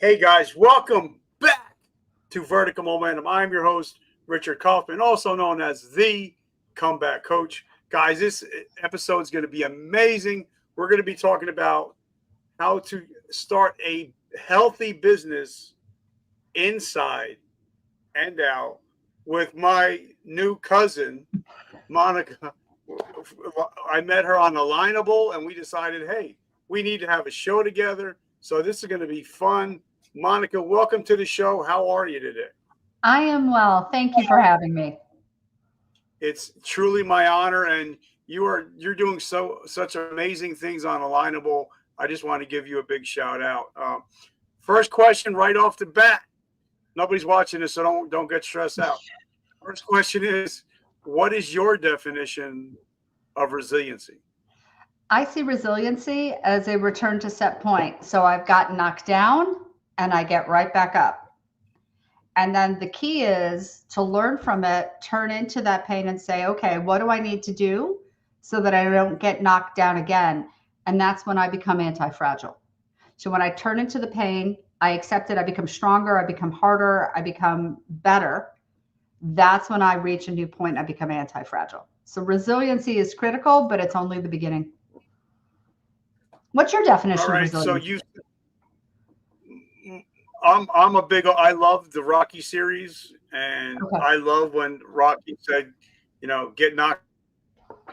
Hey guys, welcome back to Vertical Momentum. I'm your host, Richard Kaufman, also known as the Comeback Coach. Guys, this episode is going to be amazing. We're going to be talking about how to start a healthy business inside and out with my new cousin, Monica. I met her on Alignable and we decided, hey, we need to have a show together. So this is going to be fun. Monica, welcome to the show. How are you today? I am well. Thank you for having me. It's truly my honor, and you're doing such amazing things on Alignable. I just want to give you a big shout out. First question right off the bat. Nobody's watching this, so don't get stressed out. First question is, what is your definition of resiliency? I see resiliency as a return to set point. So I've got knocked down and I get right back up. And then the key is to learn from it, turn into that pain and say, okay, what do I need to do so that I don't get knocked down again? And that's when I become anti-fragile. So when I turn into the pain, I accept it, I become stronger, I become harder, I become better. That's when I reach a new point, I become anti-fragile. So resiliency is critical, but it's only the beginning. What's your All definition of right, so resilience? you I'm a big I love the Rocky series, and Okay. I love when Rocky said, get knocked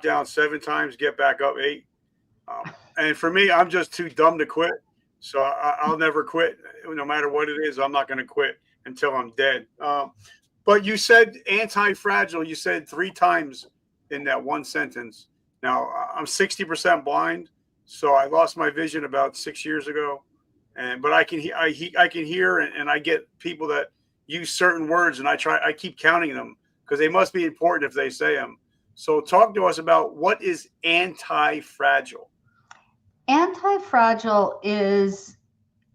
down 7 times, get back up 8. And for me, I'm just too dumb to quit. So I'll never quit. No matter what it is, I'm not going to quit until I'm dead. But you said anti-fragile. You said 3 times in that one sentence. Now, I'm 60% blind. So I lost my vision about 6 years ago. But I can I can hear, and I get people that use certain words, and I keep counting them because they must be important if they say them. So talk to us about what is anti-fragile. Anti-fragile is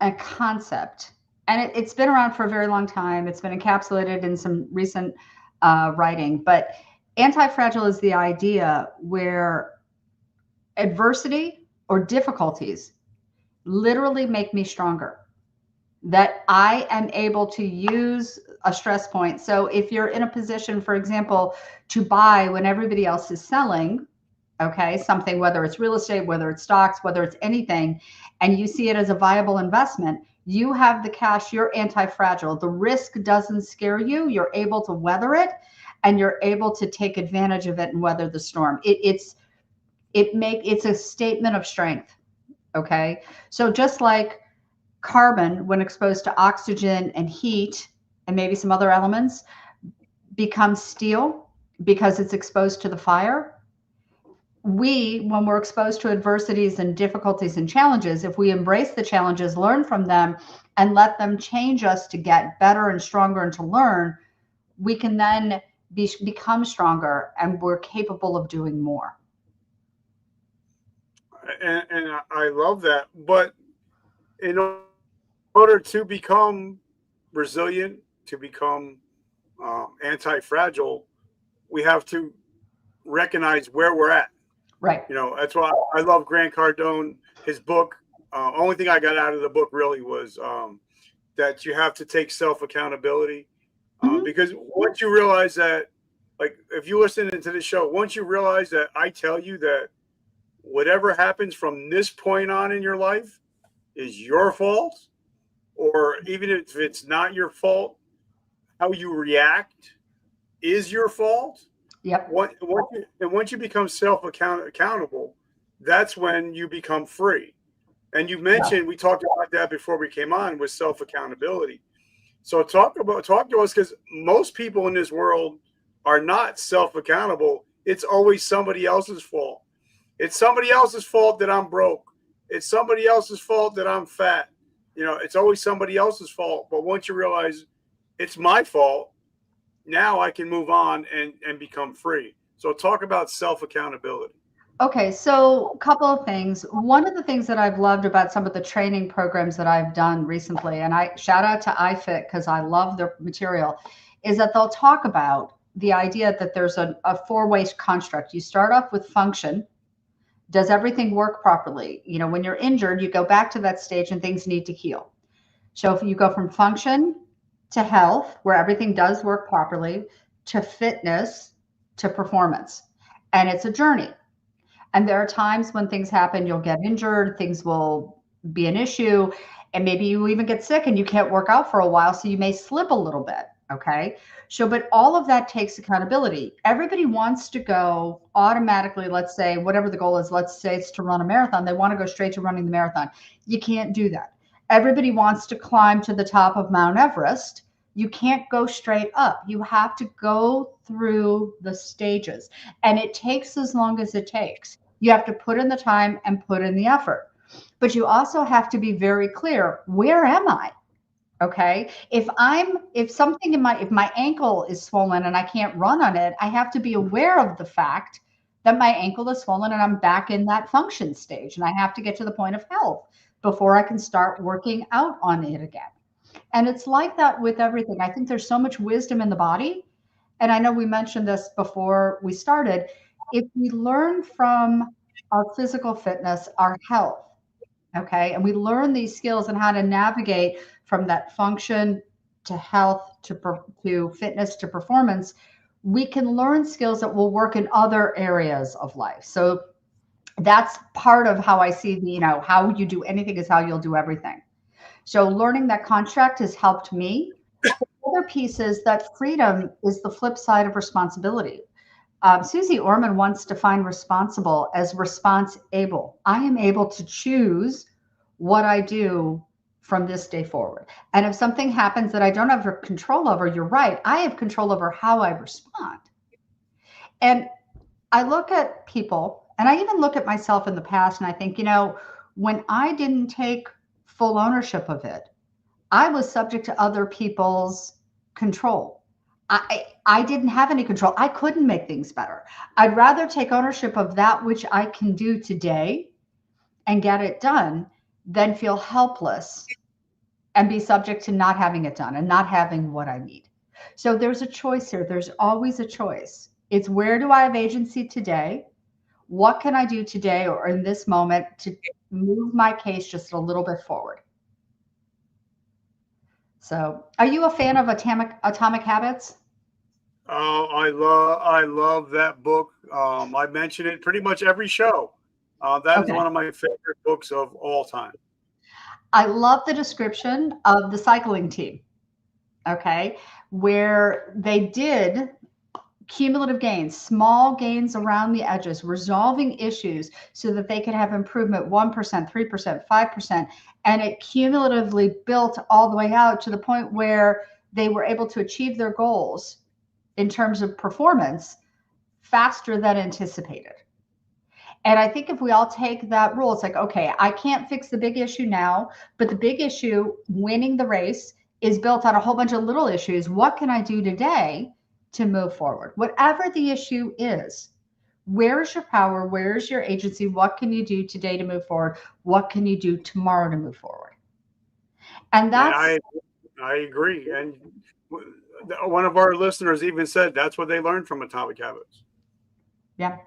a concept, and it's been around for a very long time. It's been encapsulated in some recent writing, but anti-fragile is the idea where adversity or difficulties literally make me stronger, that I am able to use a stress point. So if you're in a position, for example, to buy when everybody else is selling, okay, something, whether it's real estate, whether it's stocks, whether it's anything, and you see it as a viable investment, you have the cash, you're anti-fragile. The risk doesn't scare you. You're able to weather it, and you're able to take advantage of it and weather the storm. It's a statement of strength. Okay. So just like carbon, when exposed to oxygen and heat and maybe some other elements, becomes steel because it's exposed to the fire. When we're exposed to adversities and difficulties and challenges, if we embrace the challenges, learn from them, and let them change us to get better and stronger and to learn, we can then become stronger and we're capable of doing more. And I love that. But in order to become resilient, to become anti-fragile, we have to recognize where we're at. Right. That's why I love Grant Cardone. His book. Only thing I got out of the book really was that you have to take self accountability, Mm-hmm. because once you realize that, like if you listen into the show, once you realize that I tell you that whatever happens from this point on in your life is your fault, or even if it's not your fault, how you react is your fault. Yep. Once you become accountable, that's when you become free. And you Yeah. mentioned, we talked about that before we came on, with self accountability. So talk to us, because most people in this world are not self accountable. It's always somebody else's fault. It's somebody else's fault that I'm broke. It's somebody else's fault that I'm fat. It's always somebody else's fault. But once you realize it's my fault, now I can move on and become free. So talk about self accountability. Okay, so a couple of things. One of the things that I've loved about some of the training programs that I've done recently, and I shout out to iFit because I love their material, is that they'll talk about the idea that there's a four-way construct. You start off with function. Does everything work properly? When you're injured, you go back to that stage and things need to heal. So if you go from function to health, where everything does work properly, to fitness, to performance. And it's a journey. And there are times when things happen, you'll get injured, things will be an issue, and maybe you even get sick and you can't work out for a while, so you may slip a little bit. Okay. So, but all of that takes accountability. Everybody wants to go automatically, let's say, whatever the goal is, let's say it's to run a marathon. They want to go straight to running the marathon. You can't do that. Everybody wants to climb to the top of Mount Everest. You can't go straight up. You have to go through the stages, and it takes as long as it takes. You have to put in the time and put in the effort. But you also have to be very clear, where am I? Okay. If my ankle is swollen and I can't run on it, I have to be aware of the fact that my ankle is swollen and I'm back in that function stage, and I have to get to the point of health before I can start working out on it again. And it's like that with everything. I think there's so much wisdom in the body. And I know we mentioned this before we started. If we learn from our physical fitness, our health, okay, and we learn these skills and how to navigate from that function to health to fitness to performance, we can learn skills that will work in other areas of life. So that's part of how I see how you do anything is how you'll do everything. So learning that contract has helped me. The other piece is that freedom is the flip side of responsibility. Susie Orman once defined responsible as response able. I am able to choose what I do from this day forward. And if something happens that I don't have control over, you're right, I have control over how I respond. And I look at people, and I even look at myself in the past, and I think, when I didn't take full ownership of it, I was subject to other people's control. I didn't have any control. I couldn't make things better. I'd rather take ownership of that which I can do today and get it done than feel helpless and be subject to not having it done and not having what I need. So there's a choice here. There's always a choice. It's where do I have agency today? What can I do today or in this moment to move my case just a little bit forward? So, are you a fan of Atomic Habits? Oh, I love that book. I mention it pretty much every show. That is Okay. one of my favorite books of all time. I love the description of the cycling team, okay, where they did cumulative gains, small gains around the edges, resolving issues so that they could have improvement 1%, 3%, 5%. And it cumulatively built all the way out to the point where they were able to achieve their goals in terms of performance faster than anticipated. And I think if we all take that rule, it's like, okay, I can't fix the big issue now, but the big issue, winning the race, is built on a whole bunch of little issues. What can I do today to move forward? Whatever the issue is, where's your power? Where's your agency? What can you do today to move forward? What can you do tomorrow to move forward? And And that's, I agree. And one of our listeners even said that's what they learned from Atomic Habits. yeah.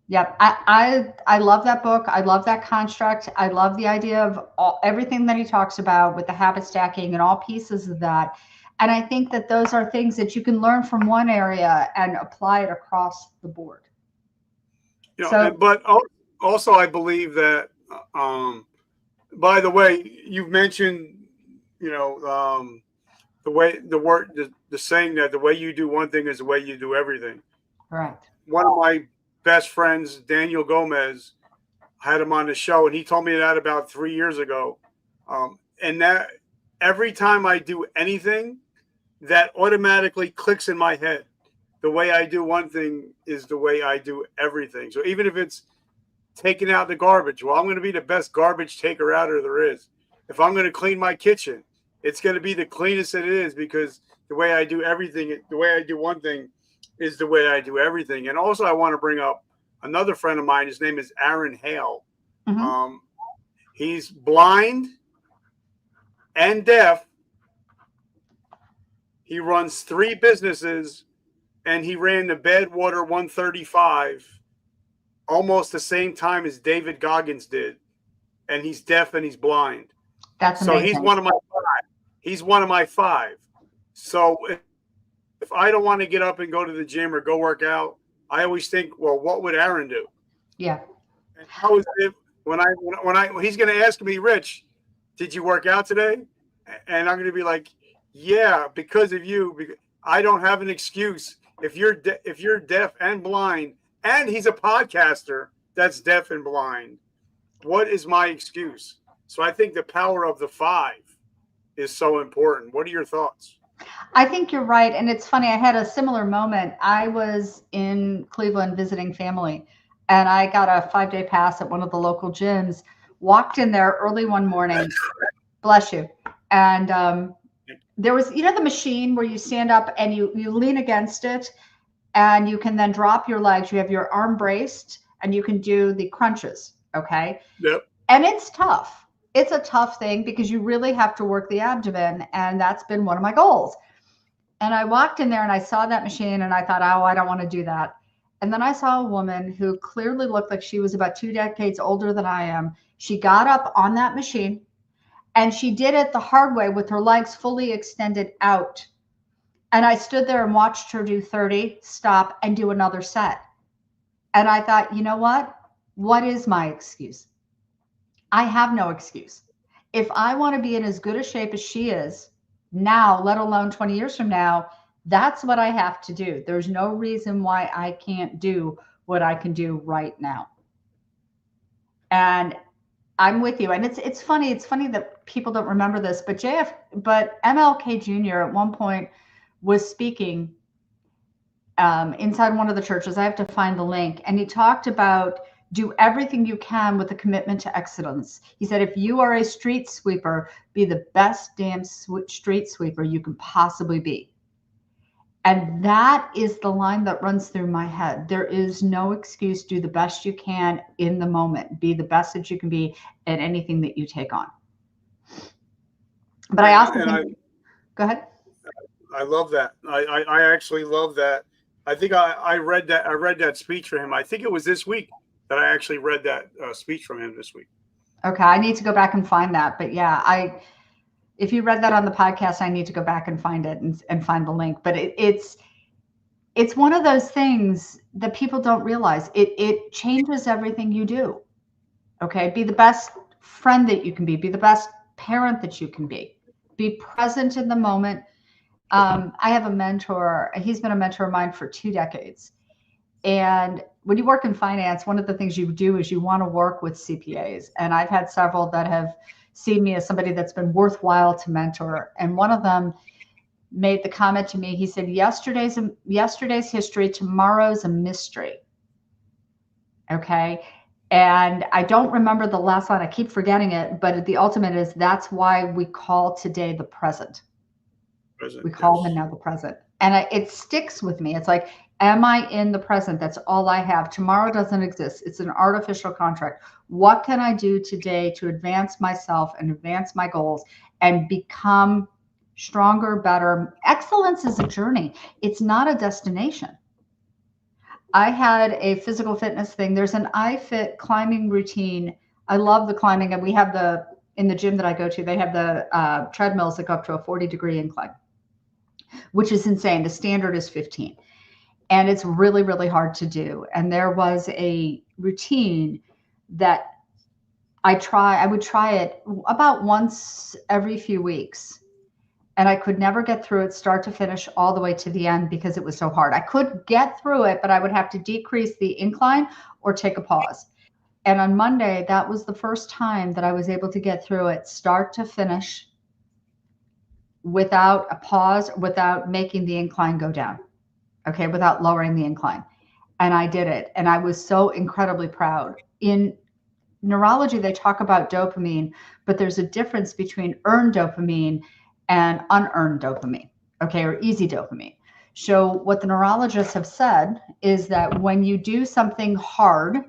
Yep. I love that book. I love that construct. I love the idea of everything that he talks about with the habit stacking and all pieces of that. And I think that those are things that you can learn from one area and apply it across the board. So, But also I believe that. By the way, you've mentioned, you know, the way the saying that the way you do one thing is the way you do everything. correct. One of my best friends, Daniel Gomez, had him on the show, and he told me that about 3 years ago. And that every time I do anything, that automatically clicks in my head. The way I do one thing is the way I do everything. So even if it's taking out the garbage, well, I'm going to be the best garbage taker outer there is. If I'm going to clean my kitchen, it's going to be the cleanest it is because the way I do everything, the way I do one thing is the way I do everything. And also I want to bring up another friend of mine. His name is Aaron Hale. Hmm. He's blind and deaf. He runs 3 businesses, and he ran the Badwater 135 almost the same time as David Goggins did. And he's deaf and he's blind. That's So he's amazing. one of my He's one of my 5. So if I don't want to get up and go to the gym or go work out, I always think, well, what would Aaron do? Yeah. And how is it when he's going to ask me, Rich, did you work out today? And I'm going to be like, yeah, because of you. Because I don't have an excuse. If you're deaf and blind, and he's a podcaster that's deaf and blind, what is my excuse? So I think the power of the 5 is so important. What are your thoughts? I think you're right. And it's funny, I had a similar moment. I was in Cleveland visiting family, and I got a 5-day pass at one of the local gyms, walked in there early one morning, bless you. And there was, the machine where you stand up and you lean against it, and you can then drop your legs. You have your arm braced, and you can do the crunches. Okay. Yep. And it's tough. It's a tough thing because you really have to work the abdomen. And that's been one of my goals. And I walked in there and I saw that machine and I thought, oh, I don't want to do that. And then I saw a woman who clearly looked like she was about 2 decades older than I am. She got up on that machine and she did it the hard way with her legs fully extended out. And I stood there and watched her do 30, stop, and do another set. And I thought, you know what? What is my excuse? I have no excuse. If I want to be in as good a shape as she is now, let alone 20 years from now, that's what I have to do. There's no reason why I can't do what I can do right now. And I'm with you. And it's funny that people don't remember this, but MLK Jr. at one point was speaking inside one of the churches. I have to find the link. And he talked about do everything you can with a commitment to excellence. He said, if you are a street sweeper, be the best damn street sweeper you can possibly be. And that is the line that runs through my head. There is no excuse. Do the best you can in the moment. Be the best that you can be at anything that you take on. But I also think, go ahead. I love that. I actually love that. I think I read that speech for him. I think it was this week that I actually read that speech from him this week. Okay, I need to go back and find that. But yeah, if you read that on the podcast, I need to go back and find it and find the link. But it's one of those things that people don't realize. It changes everything you do. Okay, be the best friend that you can be the best parent that you can be present in the moment. I have a mentor. He's been a mentor of mine for 2 decades. And when you work in finance, one of the things you do is you want to work with CPAs. And I've had several that have seen me as somebody that's been worthwhile to mentor. And one of them made the comment to me. He said, yesterday's history, tomorrow's a mystery. Okay. And I don't remember the last line. I keep forgetting it. But the ultimate is that's why we call today the present. We call them now the present. And it sticks with me. It's like, am I in the present? That's all I have. Tomorrow doesn't exist. It's an artificial contract. What can I do today to advance myself and advance my goals and become stronger, better? Excellence is a journey. It's not a destination. I had a physical fitness thing. There's an iFit climbing routine. I love the climbing. And we have in the gym that I go to, they have the treadmills that go up to a 40-degree incline, which is insane. The standard is 15. And it's really, really hard to do. And there was a routine that I would try it about once every few weeks. And I could never get through it start to finish all the way to the end because it was so hard. I could get through it, but I would have to decrease the incline or take a pause. And on Monday, that was the first time that I was able to get through it start to finish without a pause, without making the incline go down. Okay, without lowering the incline. And I did it. And I was so incredibly proud. In neurology, they talk about dopamine, but there's a difference between earned dopamine and unearned dopamine, okay, or easy dopamine. So what the neurologists have said is that when you do something hard,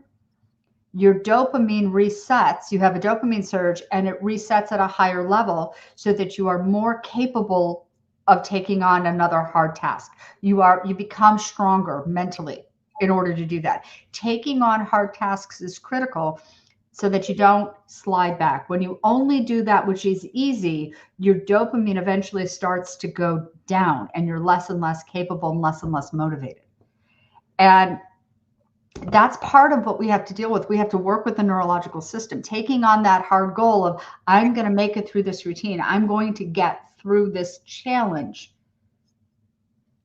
your dopamine resets, you have a dopamine surge, and it resets at a higher level so that you are more capable of taking on another hard task. You become stronger mentally in order to do that. Taking on hard tasks is critical. so that you don't slide back. When you only do that, which is easy, your dopamine eventually starts to go down and you're less and less capable and less motivated. And that's part of what we have to deal with. We have to work with the neurological system, taking on that hard goal of, I'm going to make it through this routine. I'm going to get through this challenge.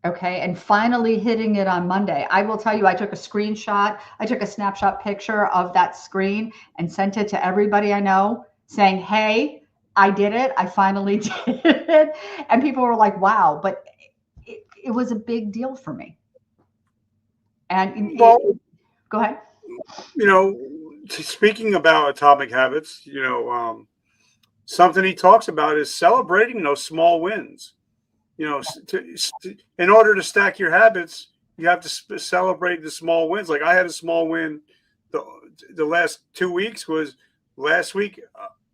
Okay. And finally hitting it on Monday. I will tell you, I took a screenshot. I took a snapshot picture of that screen and sent it to everybody I know saying, hey, I did it. I finally did it. And people were like, wow. But it was a big deal for me. And Well, go ahead. Speaking about atomic habits, something he talks about is celebrating those small wins. In order to stack your habits, you have to celebrate the small wins. Like I had a small win the last 2 weeks. Was last week.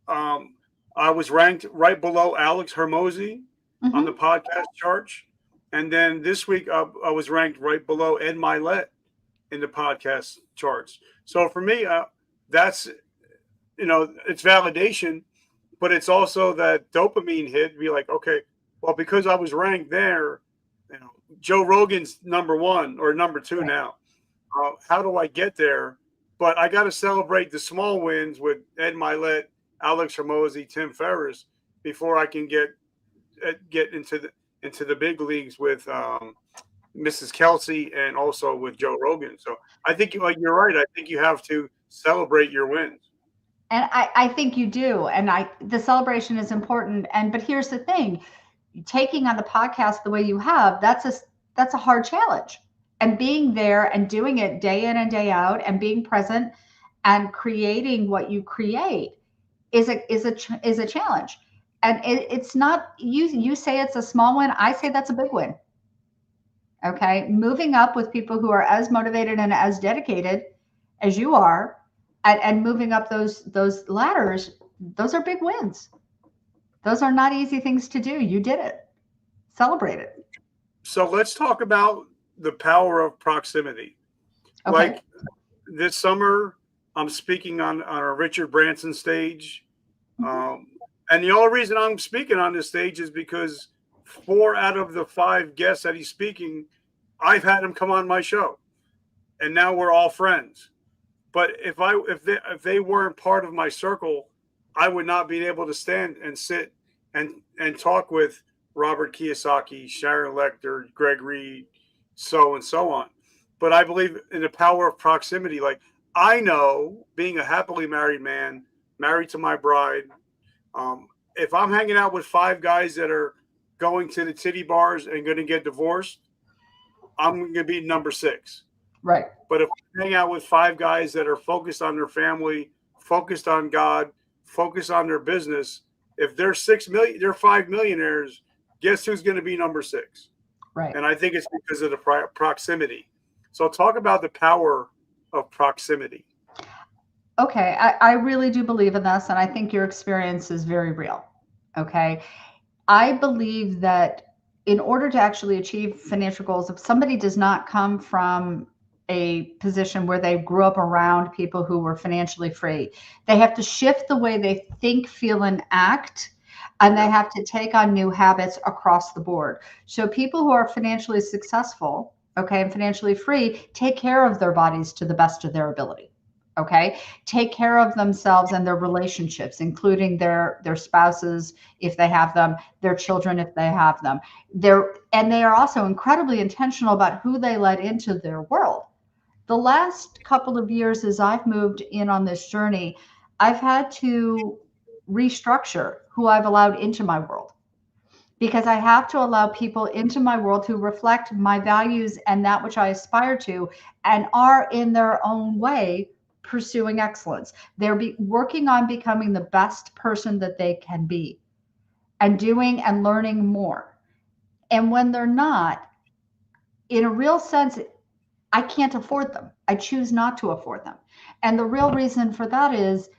I was ranked right below Alex Hermosi on the podcast charts, and then this week I was ranked right below Ed Milet in the podcast charts. So for me, that's it's validation, but it's also that dopamine hit. Be like, okay, well, because I was ranked there, Joe Rogan's number one or number two now. How do I get there? But I got to celebrate the small wins with Ed Milet, Alex Hermosi, Tim Ferriss before I can get into the big leagues with Mrs. Kelsey and also with Joe Rogan. So I think you're right. I think you have to celebrate your wins. And I think you do. And the celebration is important. But here's the thing, taking on the podcast the way you have, that's a hard challenge. And being there and doing it day in and day out and being present and creating what you create is a challenge. And it's not, you say it's a small win. I say that's a big win. Okay. Moving up with people who are as motivated and as dedicated as you are, and moving up those ladders, those are big wins. Those are not easy things to do. You did it. Celebrate it. So let's talk about the power of proximity. Okay. Like this summer, I'm speaking on a Richard Branson stage. And the only reason I'm speaking on this stage is because 4 out of the 5 guests that he's speaking, I've had him come on my show. And now we're all friends. But if they weren't part of my circle, I would not be able to stand and sit and talk with Robert Kiyosaki, Sharon Lechter, Greg Reed, so and so on. But I believe in the power of proximity. Like I know, being a happily married man, married to my bride, if I'm hanging out with 5 guys that are going to the titty bars and going to get divorced, I'm going to be number 6. Right. But if I hang out with 5 guys that are focused on their family, focused on God, focused on their business, if they're 6 million, they're 5 millionaires, guess who's going to be number 6? Right. And I think it's because of the proximity. So talk about the power of proximity. Okay. I really do believe in this, and I think your experience is very real. Okay. I believe that in order to actually achieve financial goals, if somebody does not come from a position where they grew up around people who were financially free, they have to shift the way they think, feel, and act, and they have to take on new habits across the board. So people who are financially successful, okay, and financially free, take care of their bodies to the best of their ability. Okay, take care of themselves and their relationships, including their spouses if they have them, their children if they have them. They are also incredibly intentional about who they let into their world. The last couple of years, as I've moved in on this journey, I've had to restructure who I've allowed into my world, because I have to allow people into my world who reflect my values and that which I aspire to, and are in their own way pursuing excellence. They're working on becoming the best person that they can be, and doing and learning more. And when they're not, in a real sense, I can't afford them. I choose not to afford them. And the real reason for that is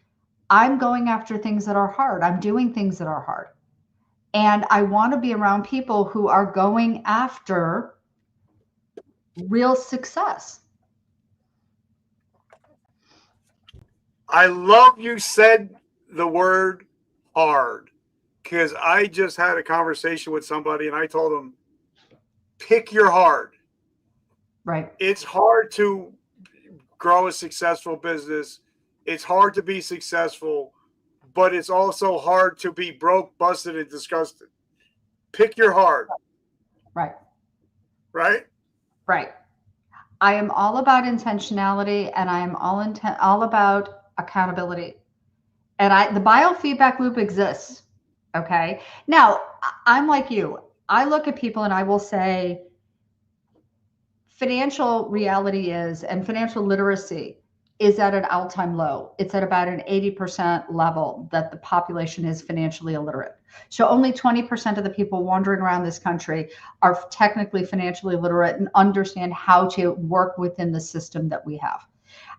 I'm going after things that are hard. I'm doing things that are hard. And I want to be around people who are going after real success. I love you said the word hard, because I just had a conversation with somebody and I told them, pick your hard. Right. It's hard to grow a successful business. It's hard to be successful, but it's also hard to be broke, busted, and disgusted. Pick your hard. Right. Right? Right. I am all about intentionality, and I am all about accountability. And the biofeedback loop exists. Okay. Now, I'm like you. I look at people and I will say financial reality is, and financial literacy is at an all-time low. It's at about an 80% level that the population is financially illiterate. So only 20% of the people wandering around this country are technically financially literate and understand how to work within the system that we have.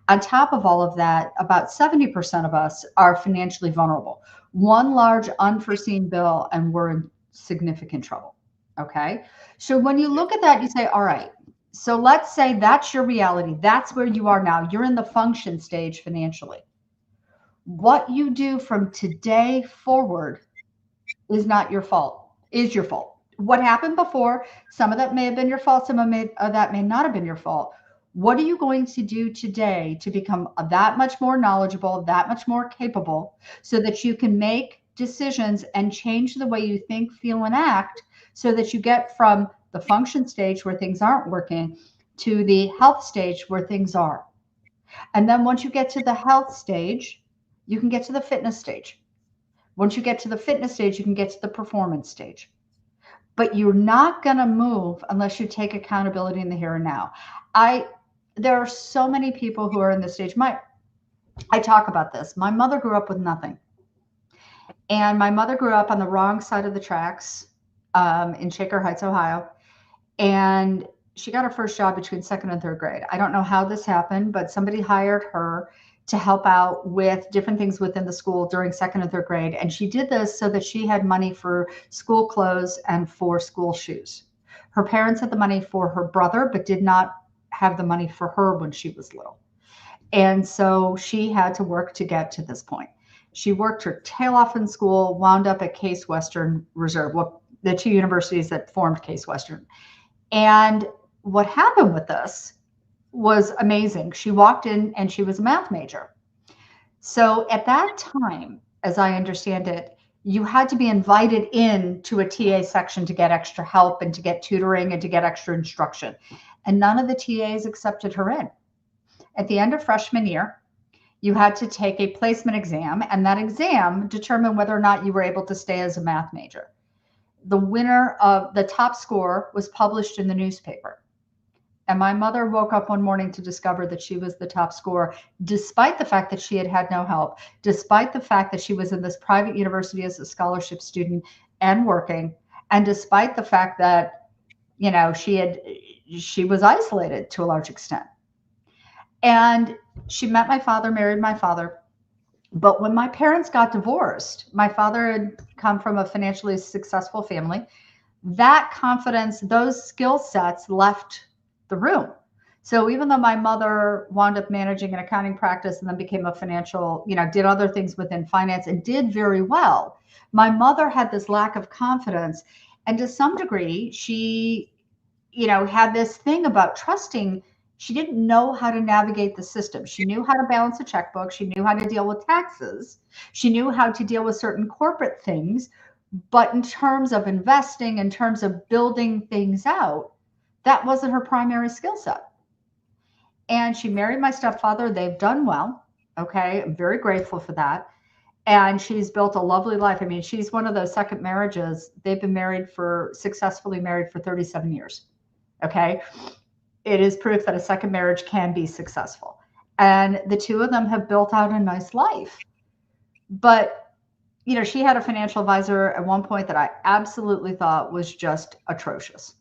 On top of all of that, about 70% of us are financially vulnerable. One large unforeseen bill and we're in significant trouble. Okay. So when you look at that, you say, all right, so let's say that's your reality. That's where you are now. You're in the function stage financially. What you do from today forward is not your fault, is your fault. What happened before, some of that may have been your fault, some of that may not have been your fault. What are you going to do today to become that much more knowledgeable, that much more capable, so that you can make decisions and change the way you think, feel, and act, so that you get from the function stage where things aren't working to the health stage where things are. And then once you get to the health stage, you can get to the fitness stage. Once you get to the fitness stage, you can get to the performance stage. But you're not going to move unless you take accountability in the here and now. There are so many people who are in this stage. I talk about this. My mother grew up with nothing. And my mother grew up on the wrong side of the tracks in Shaker Heights, Ohio. And she got her first job between second and third grade. I don't know how this happened, but somebody hired her to help out with different things within the school during second and third grade. And she did this so that she had money for school clothes and for school shoes. Her parents had the money for her brother, but did not have the money for her when she was little. And so she had to work to get to this point. She worked her tail off in school, wound up at Case Western Reserve, well, the two universities that formed Case Western. And what happened with this was amazing. She walked in and she was a math major. So at that time, as I understand it, you had to be invited in to a TA section to get extra help and to get tutoring and to get extra instruction. And none of the TAs accepted her in. At the end of freshman year, you had to take a placement exam, and that exam determined whether or not you were able to stay as a math major. The winner of the top score was published in the newspaper. And my mother woke up one morning to discover that she was the top scorer, despite the fact that she had had no help, despite the fact that she was in this private university as a scholarship student and working, and despite the fact that, you know, she was isolated to a large extent. And she met my father, married my father. But when my parents got divorced, my father had come from a financially successful family. That confidence, those skill sets left the room. So even though my mother wound up managing an accounting practice and then became a financial, did other things within finance and did very well, my mother had this lack of confidence. And to some degree, she, had this thing about trusting. She didn't know how to navigate the system. She knew how to balance a checkbook. She knew how to deal with taxes. She knew how to deal with certain corporate things. But in terms of investing, in terms of building things out, that wasn't her primary skill set. And she married my stepfather. They've done well. Okay. I'm very grateful for that. And she's built a lovely life. I mean, she's one of those second marriages. They've been successfully married for 37 years. Okay. It is proof that a second marriage can be successful. And the two of them have built out a nice life. But, she had a financial advisor at one point that I absolutely thought was just atrocious.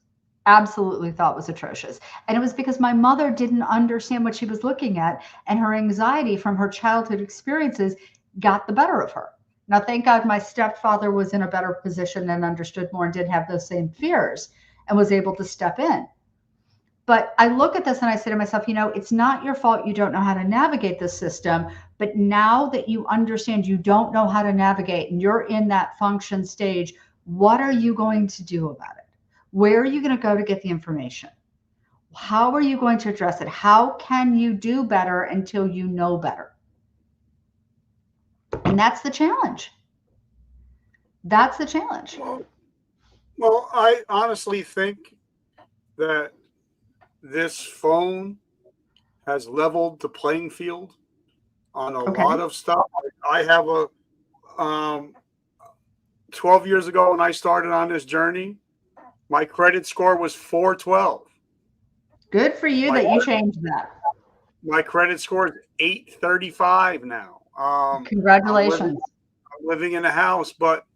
Absolutely thought was atrocious. And it was because my mother didn't understand what she was looking at, and her anxiety from her childhood experiences got the better of her. Now, thank God my stepfather was in a better position and understood more and didn't have those same fears and was able to step in. But I look at this and I say to myself, it's not your fault you don't know how to navigate the system. But now that you understand you don't know how to navigate and you're in that function stage, what are you going to do about it? Where are you going to go to get the information? How are you going to address it? How can you do better until you know better? And that's the challenge. That's the challenge. Well, I honestly think that this phone has leveled the playing field on a Okay. lot of stuff. I have a 12 years ago when I started on this journey, my credit score was 412. Good for you My that you changed that. my credit score is 835 now. Congratulations. I'm living in a house, but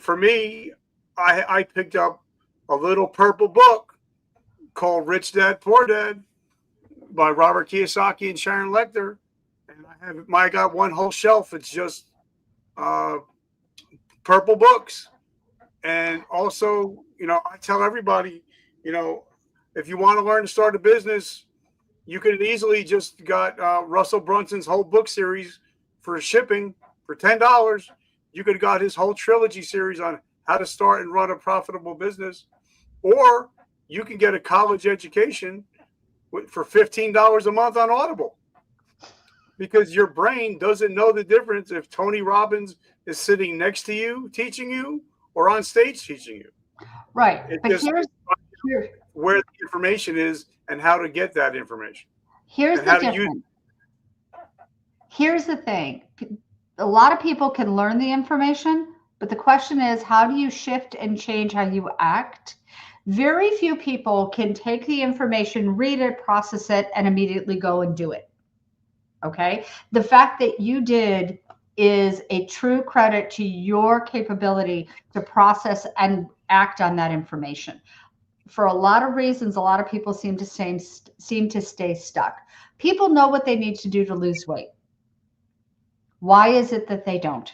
for me, I picked up a little purple book called Rich Dad Poor Dad by Robert Kiyosaki and Sharon Lechter, and I got one whole shelf. It's just uh, purple books, and also, I tell everybody, if you want to learn to start a business, you could easily just got Russell Brunson's whole book series for shipping for $10. You could have got his whole trilogy series on how to start and run a profitable business, or you can get a college education for $15 a month on Audible, because your brain doesn't know the difference if Tony Robbins is sitting next to you teaching you or on stage teaching you. Right. It But just here's where the information is and how to get that information. Here's and the how to use difference. Here's the thing. A lot of people can learn the information, but the question is, how do you shift and change how you act? Very few people can take the information, read it, process it, and immediately go and do it. Okay? The fact that you did is a true credit to your capability to process and act on that information. For a lot of reasons, a lot of people seem to stay stuck. People know what they need to do to lose weight. Why is it that they don't?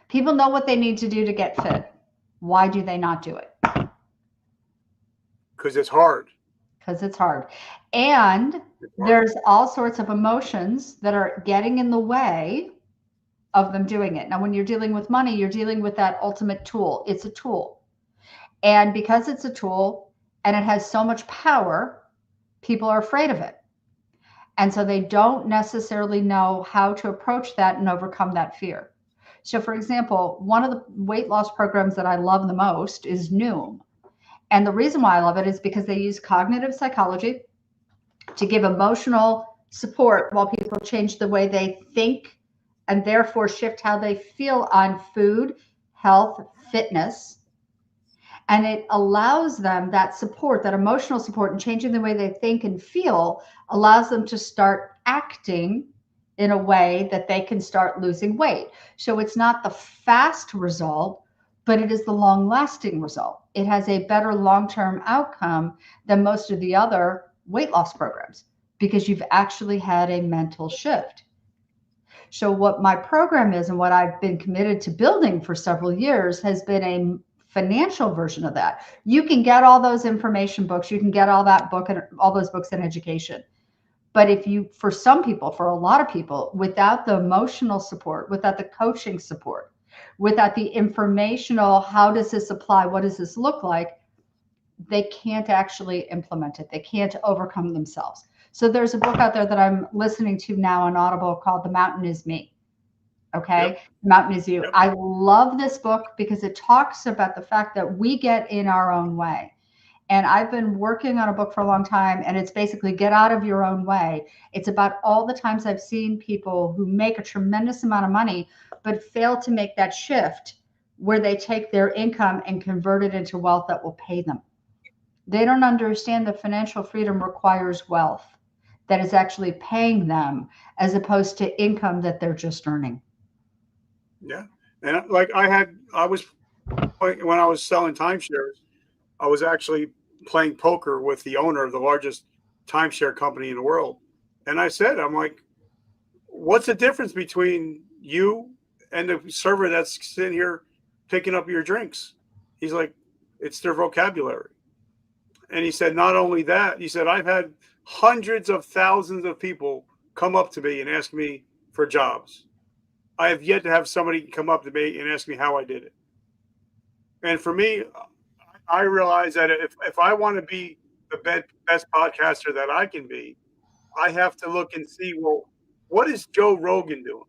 People know what they need to do to get fit. Why do they not do it? Because it's hard. Because it's hard. And there's all sorts of emotions that are getting in the way of them doing it. Now, when you're dealing with money, you're dealing with that ultimate tool. It's a tool. And because it's a tool and it has so much power, people are afraid of it. And so they don't necessarily know how to approach that and overcome that fear. So, for example, one of the weight loss programs that I love the most is Noom. And the reason why I love it is because they use cognitive psychology to give emotional support while people change the way they think and therefore shift how they feel on food, health, fitness. And it allows them that support, that emotional support, and changing the way they think and feel allows them to start acting in a way that they can start losing weight. So it's not the fast result, but it is the long lasting result. It has a better long-term outcome than most of the other weight loss programs because you've actually had a mental shift. So what my program is and what I've been committed to building for several years has been a financial version of that. You can get all those information books, you can get all that book and all those books in education. But if you, for some people, for a lot of people, without the emotional support, without the coaching support, without the informational, how does this apply? What does this look like? They can't actually implement it. They can't overcome themselves. So there's a book out there that I'm listening to now on Audible called The Mountain Is Me. Okay. Yep. Mountain Is You. Yep. I love this book because it talks about the fact that we get in our own way. And I've been working on a book for a long time, and it's basically get out of your own way. It's about all the times I've seen people who make a tremendous amount of money, but fail to make that shift where they take their income and convert it into wealth that will pay them. They don't understand that financial freedom requires wealth that is actually paying them as opposed to income that they're just earning. Yeah. And like I was, when I was selling timeshares, I was actually playing poker with the owner of the largest timeshare company in the world. And I said, I'm like, what's the difference between you and the server that's sitting here picking up your drinks? He's like, it's their vocabulary. And he said, not only that, he said, I've had hundreds of thousands of people come up to me and ask me for jobs. I have yet to have somebody come up to me and ask me how I did it. And for me, I realize that if I want to be the best podcaster that I can be, I have to look and see, well, what is Joe Rogan doing?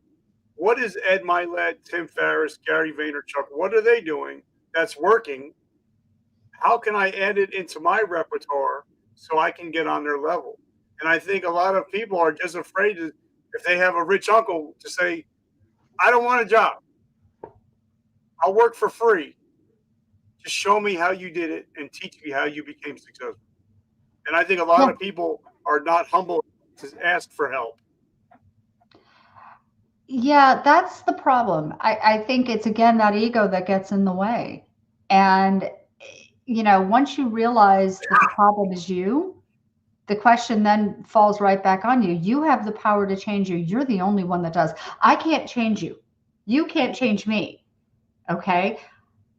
What is Ed Milet, Tim Ferriss, Gary Vaynerchuk? What are they doing that's working? How can I add it into my repertoire so I can get on their level? And I think a lot of people are just afraid to, if they have a rich uncle, to say, I don't want a job. I'll work for free. Just show me how you did it and teach me how you became successful. And I think a lot Yeah. of people are not humble to ask for help. Yeah, that's the problem. I think it's again that ego that gets in the way. And, once you realize that the problem is you, the question then falls right back on you. You have the power to change you. You're the only one that does. I can't change you. You can't change me. Okay.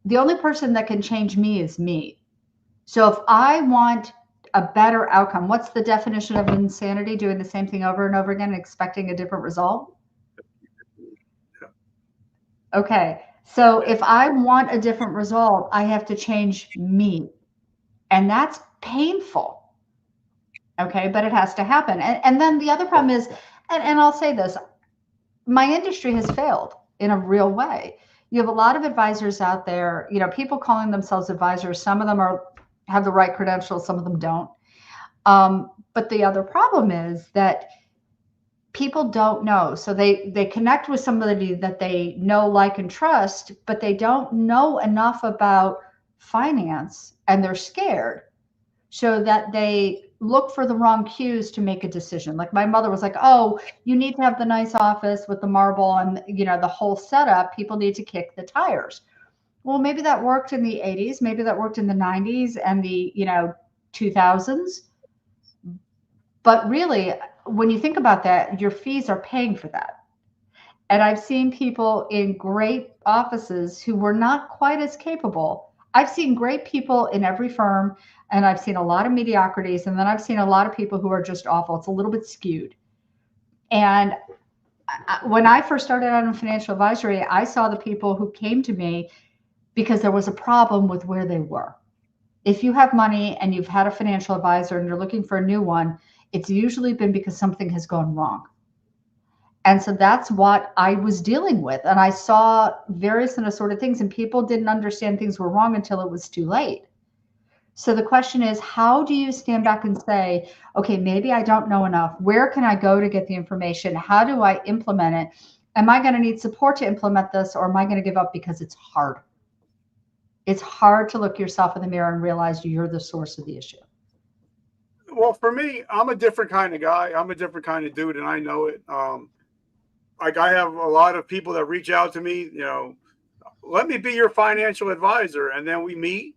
The only person that can change me is me. So if I want a better outcome, what's the definition of insanity? Doing the same thing over and over again, expecting a different result? Okay. So if I want a different result, I have to change me. And that's painful. Okay. But it has to happen. And then the other problem is, and I'll say this, my industry has failed in a real way. You have a lot of advisors out there, people calling themselves advisors. Some of them have the right credentials, some of them don't. But the other problem is that people don't know. So they connect with somebody that they know, like, and trust, but they don't know enough about finance, and they're scared, so that they look for the wrong cues to make a decision. Like my mother was like, "Oh, you need to have the nice office with the marble and the whole setup. People need to kick the tires." Well, maybe that worked in the 80s, maybe that worked in the 90s and the 2000s. But really, when you think about that, your fees are paying for that. And I've seen people in great offices who were not quite as capable. I've seen great people in every firm, and I've seen a lot of mediocrities, and then I've seen a lot of people who are just awful. It's a little bit skewed. And when I first started out in financial advisory, I saw the people who came to me because there was a problem with where they were. If you have money and you've had a financial advisor and you're looking for a new one, it's usually been because something has gone wrong. And so that's what I was dealing with. And I saw various and assorted things, and people didn't understand things were wrong until it was too late. So the question is, how do you stand back and say, okay, maybe I don't know enough. Where can I go to get the information? How do I implement it? Am I going to need support to implement this, or am I going to give up because it's hard? It's hard to look yourself in the mirror and realize you're the source of the issue. Well, for me, I'm a different kind of guy. I'm a different kind of dude, and I know it. Like I have a lot of people that reach out to me, let me be your financial advisor. And then we meet.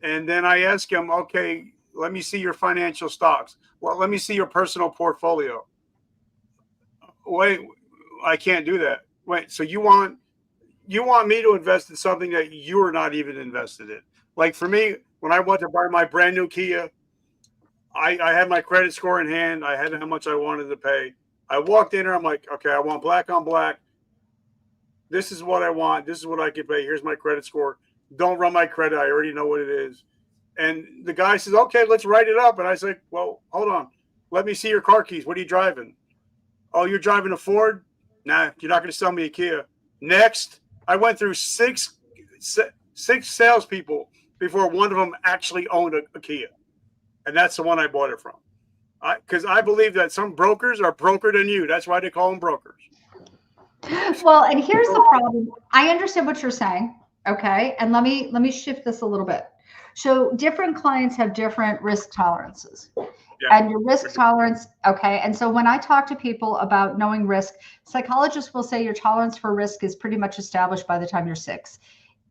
And then I ask them, okay, let me see your financial stocks. Well, let me see your personal portfolio. Wait, I can't do that. Wait, so you want me to invest in something that you're not even invested in? Like for me, when I went to buy my brand new Kia, I had my credit score in hand. I had how much I wanted to pay. I walked in there. I'm like, okay, I want black on black. This is what I want. This is what I can pay. Here's my credit score. Don't run my credit. I already know what it is. And the guy says, okay, let's write it up. And I said, well, hold on. Let me see your car keys. What are you driving? Oh, you're driving a Ford? Nah, you're not going to sell me a Kia. Next, I went through six salespeople before one of them actually owned a Kia. And that's the one I bought it from. Because I believe that some brokers are broker than you. That's why they call them brokers. Well, and here's the problem. I understand what you're saying. Okay. And let me shift this a little bit. So different clients have different risk tolerances. Yeah. And your risk tolerance, okay. And so when I talk to people about knowing risk, psychologists will say your tolerance for risk is pretty much established by the time you're 6.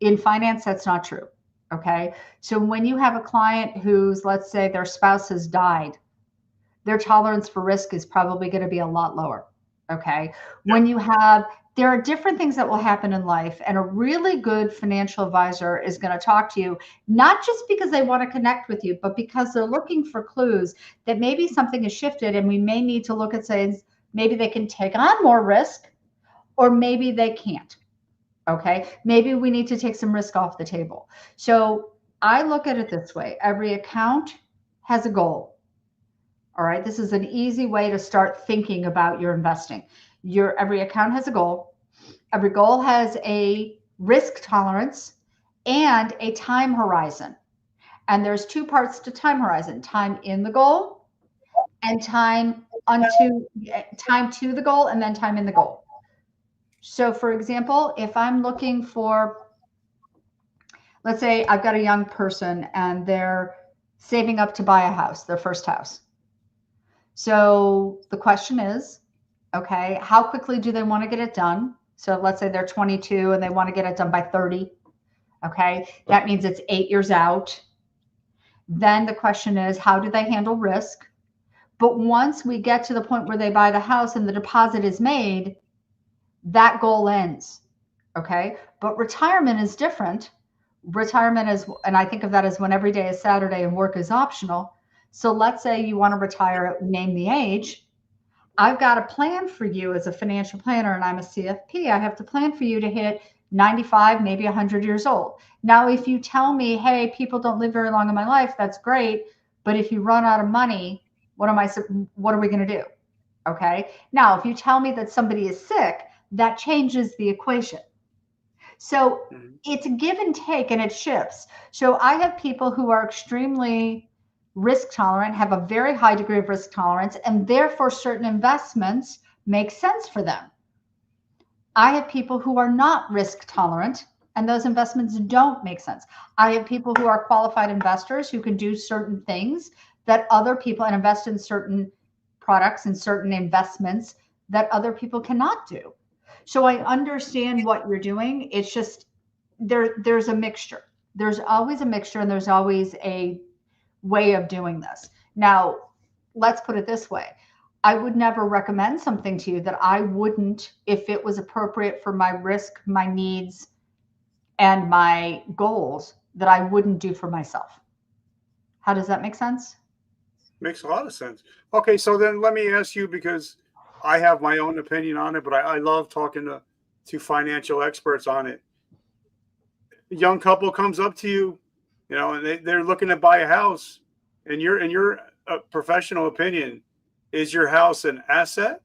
In finance, that's not true. Okay. So when you have a client who's, let's say their spouse has died, their tolerance for risk is probably going to be a lot lower. Okay. Yeah. When you have there are different things that will happen in life, and a really good financial advisor is going to talk to you, not just because they want to connect with you, but because they're looking for clues that maybe something has shifted and we may need to look at saying maybe they can take on more risk or maybe they can't. Okay, maybe we need to take some risk off the table. So I look at it this way: every account has a goal. All right, this is an easy way to start thinking about your investing. Every account has a goal. Every goal has a risk tolerance and a time horizon. And there's two parts to time horizon: time in the goal and time to the goal, and then time in the goal. So for example, if I'm looking for, let's say I've got a young person and they're saving up to buy a house, their first house. So the question is, okay, how quickly do they want to get it done? So let's say they're 22 and they want to get it done by 30. Okay, that means it's 8 years out. Then the question is, how do they handle risk? But once we get to the point where they buy the house and the deposit is made, that goal ends. Okay, but retirement is different. Retirement is, and I think of that as when every day is Saturday and work is optional. So let's say you want to retire, name the age. I've got a plan for you as a financial planner, and I'm a CFP. I have to plan for you to hit 95, maybe 100 years old. Now, if you tell me, hey, people don't live very long in my life, that's great. But if you run out of money, what are we going to do? Okay. Now, if you tell me that somebody is sick, that changes the equation. So it's a give and take, and it shifts. So I have people who are extremely risk tolerant, have a very high degree of risk tolerance, and therefore certain investments make sense for them. I have people who are not risk tolerant, and those investments don't make sense. I have people who are qualified investors who can do certain things that other people, and invest in certain products and certain investments that other people cannot do. So I understand what you're doing. It's just there's a mixture. There's always a mixture, and there's always a way of doing this. Now, let's put it this way. I would never recommend something to you that I wouldn't, if it was appropriate for my risk, my needs, and my goals, that I wouldn't do for myself. How does that make sense? Makes a lot of sense. Okay, so then let me ask you, because I have my own opinion on it, but I love talking to financial experts on it. A young couple comes up to you, and they're looking to buy a house. In your professional opinion, is your house an asset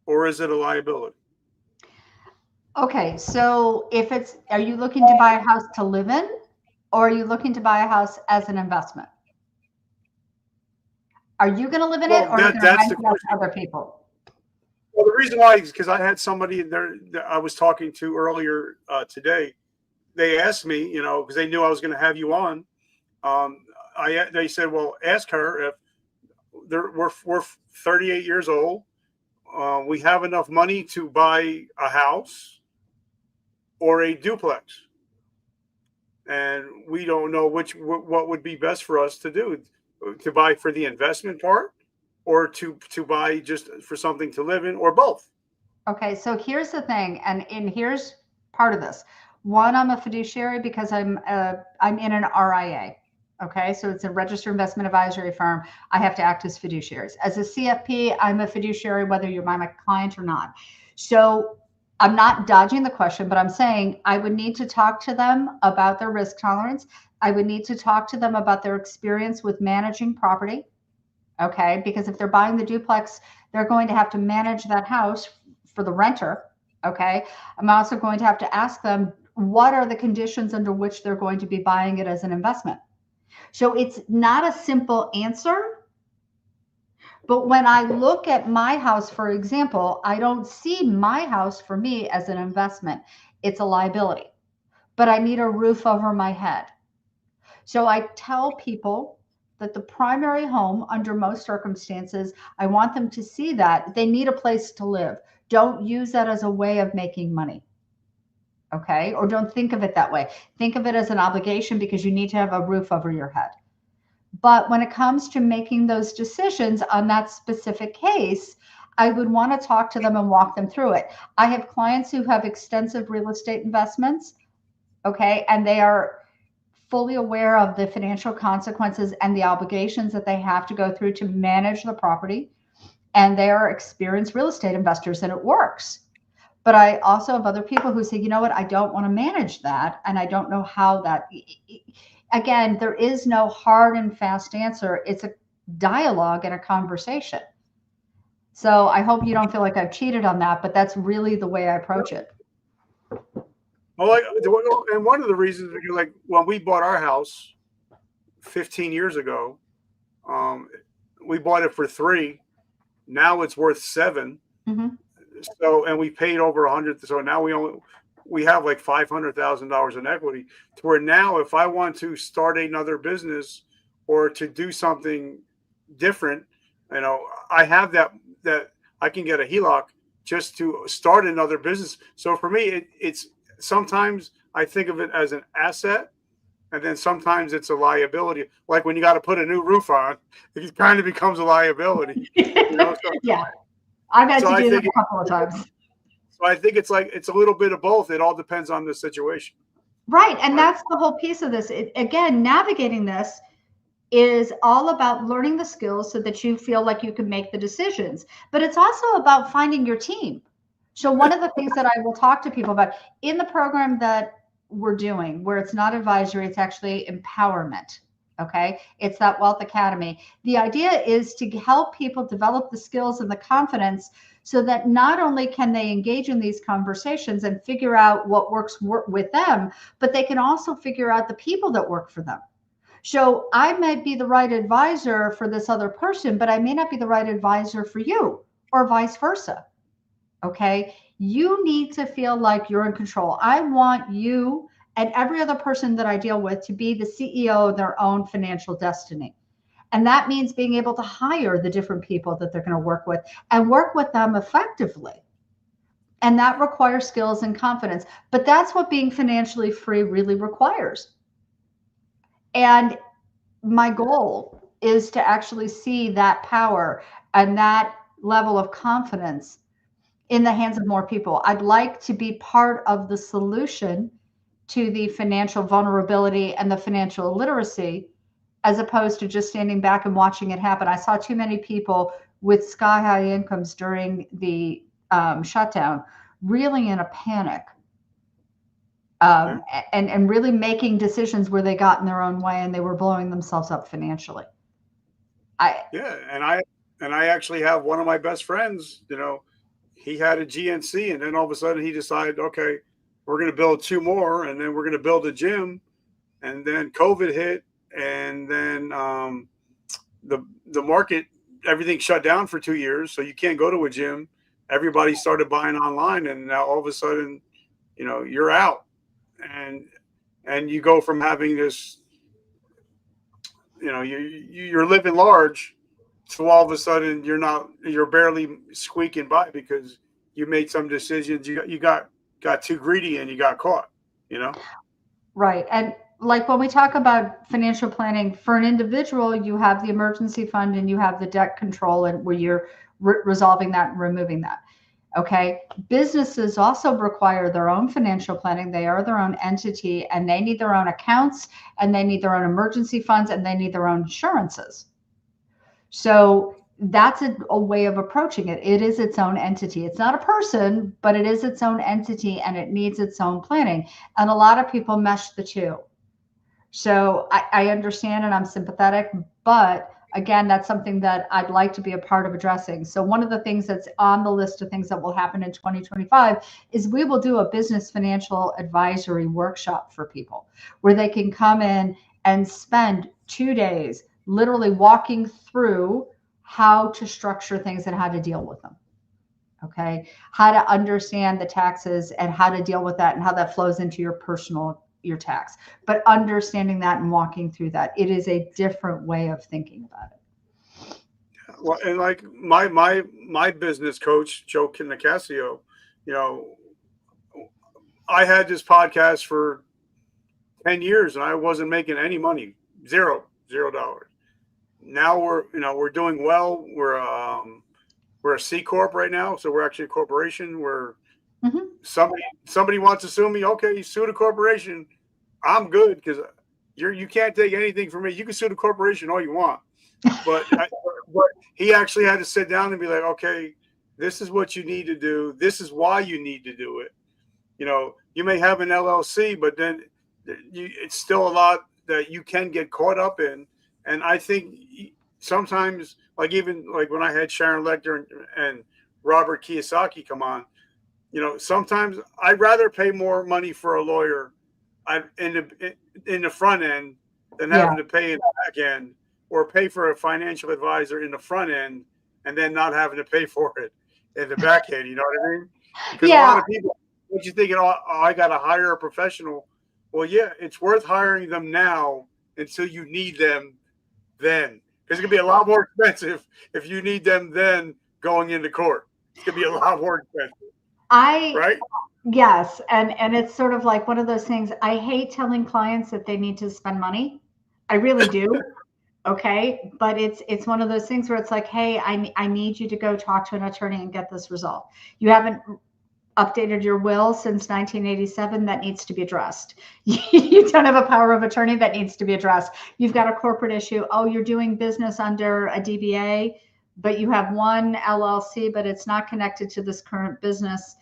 or is it a liability? Okay, so are you looking to buy a house to live in, or are you looking to buy a house as an investment? Are you going to live in it, or are you going to rent it out to other people? Well, the reason why is because I had somebody there that I was talking to earlier today. They asked me, because they knew I was going to have you on. They said, well, ask her if we're 38 years old. We have enough money to buy a house or a duplex. And we don't know what would be best for us to do, to buy for the investment part or to buy just for something to live in, or both. Okay, so here's the thing, and here's part of this. One, I'm a fiduciary because I'm in an RIA. Okay, so it's a registered investment advisory firm. I have to act as fiduciaries. As a CFP, I'm a fiduciary whether you're my client or not. So I'm not dodging the question, but I'm saying I would need to talk to them about their risk tolerance. I would need to talk to them about their experience with managing property. Okay, because if they're buying the duplex, they're going to have to manage that house for the renter. Okay, I'm also going to have to ask them what are the conditions under which they're going to be buying it as an investment. So it's not a simple answer. But when I look at my house, for example, I don't see my house for me as an investment. It's a liability, but I need a roof over my head. So I tell people that the primary home, under most circumstances, I want them to see that they need a place to live. Don't use that as a way of making money. Okay? Or don't think of it that way. Think of it as an obligation because you need to have a roof over your head. But when it comes to making those decisions on that specific case, I would want to talk to them and walk them through it. I have clients who have extensive real estate investments, okay, and they are fully aware of the financial consequences and the obligations that they have to go through to manage the property. And they are experienced real estate investors, and it works. But I also have other people who say, you know what, I don't want to manage that, and I don't know how that. Again, there is no hard and fast answer. It's a dialogue and a conversation. So I hope you don't feel like I've cheated on that, but that's really the way I approach it. Well, and one of the reasons, like when we bought our house 15 years ago, um, we bought it for 3. Now it's worth 7. Mm-hmm. So, and we paid over 100. So now we have like $500,000 in equity. To where now, if I want to start another business or to do something different, I have that I can get a HELOC just to start another business. So for me, it's sometimes I think of it as an asset, and then sometimes it's a liability. Like when you got to put a new roof on, it kind of becomes a liability. So, yeah, I've had so to do that a couple of times. So I think it's a little bit of both. It all depends on the situation. Right, and that's the whole piece of this. Again, navigating this is all about learning the skills so that you feel like you can make the decisions. But it's also about finding your team. So one of the things that I will talk to people about in the program that we're doing, where it's not advisory, it's actually empowerment. Okay. It's that Wealth Academy. The idea is to help people develop the skills and the confidence so that not only can they engage in these conversations and figure out what works with them, but they can also figure out the people that work for them. So I might be the right advisor for this other person, but I may not be the right advisor for you, or vice versa. Okay. You need to feel like you're in control. I want you and every other person that I deal with to be the CEO of their own financial destiny. And that means being able to hire the different people that they're going to work with and work with them effectively. And that requires skills and confidence. But that's what being financially free really requires. And my goal is to actually see that power and that level of confidence in the hands of more people. I'd like to be part of the solution to the financial vulnerability and the financial illiteracy, as opposed to just standing back and watching it happen. I saw too many people with sky high incomes during the shutdown, really in a panic. And really making decisions where they got in their own way and they were blowing themselves up financially. And I actually have one of my best friends, he had a GNC, and then all of a sudden he decided, okay, we're going to build 2 more, and then we're going to build a gym. And then COVID hit, and then the market, everything shut down for 2 years. So you can't go to a gym. Everybody started buying online, and now all of a sudden, you're out. And you go from having this, you're living large, to all of a sudden you're barely squeaking by because you made some decisions. You got too greedy and you got caught, Right. And like when we talk about financial planning for an individual, you have the emergency fund and you have the debt control, and where you're resolving that and removing that. Okay. Businesses also require their own financial planning. They are their own entity, and they need their own accounts, and they need their own emergency funds, and they need their own insurances. So that's a way of approaching it. It is its own entity. It's not a person, but it is its own entity, and it needs its own planning. And a lot of people mesh the two. So I understand and I'm sympathetic, but again, that's something that I'd like to be a part of addressing. So one of the things that's on the list of things that will happen in 2025 is we will do a business financial advisory workshop for people where they can come in and spend 2 days literally walking through how to structure things and how to deal with them. Okay. How to understand the taxes and how to deal with that and how that flows into your tax, but understanding that and walking through that. It is a different way of thinking about it. Well, and like my business coach, Joe Nicasio, I had this podcast for 10 years and I wasn't making any money, $0. Now we're doing well. We're we're a C corp right now, so we're actually a corporation. Where Mhm. somebody wants to sue me, okay, you sue the corporation. I'm good because you can't take anything from me. You can sue the corporation all you want, but he actually had to sit down and be like, okay, this is what you need to do. This is why you need to do it. You may have an LLC, but then it's still a lot that you can get caught up in. And I think sometimes, like even like when I had Sharon Lecter and Robert Kiyosaki come on, sometimes I'd rather pay more money for a lawyer in the front end than Yeah. having to pay in the back end, or pay for a financial advisor in the front end and then not having to pay for it in the back end. You know what I mean? Because a Yeah. lot of people, what you thinking, oh, I got to hire a professional. Well, yeah, it's worth hiring them now until you need them then. Because it's going to be a lot more expensive if you need them then going into court. It's going to be a lot more expensive, I right? Yes, and it's sort of like one of those things. I hate telling clients that they need to spend money. I really do. Okay, but it's one of those things where it's like, hey, I need you to go talk to an attorney and get this resolved. You haven't updated your will since 1987. That needs to be addressed. You don't have a power of attorney. That needs to be addressed. You've got a corporate issue. Oh, you're doing business under a DBA, but you have one LLC, but it's not connected to this current business.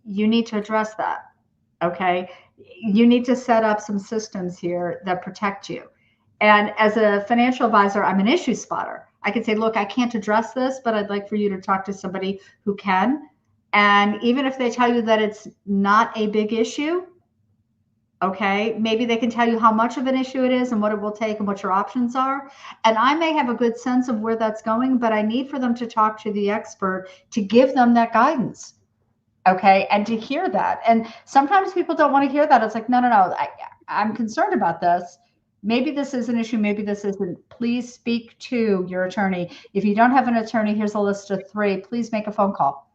You need to address that. Okay, you need to set up some systems here that protect you. And as a financial advisor, I'm an issue spotter. I can say, look, I can't address this, but I'd like for you to talk to somebody who can. And even if they tell you that it's not a big issue, okay, maybe they can tell you how much of an issue it is and what it will take and what your options are. And I may have a good sense of where that's going, but I need for them to talk to the expert to give them that guidance. Okay, and to hear that. And sometimes people don't want to hear that. It's like, no, I'm concerned about this. Maybe this is an issue, maybe this isn't. Please speak to your attorney. If you don't have an attorney, here's a list of 3. Please make a phone call.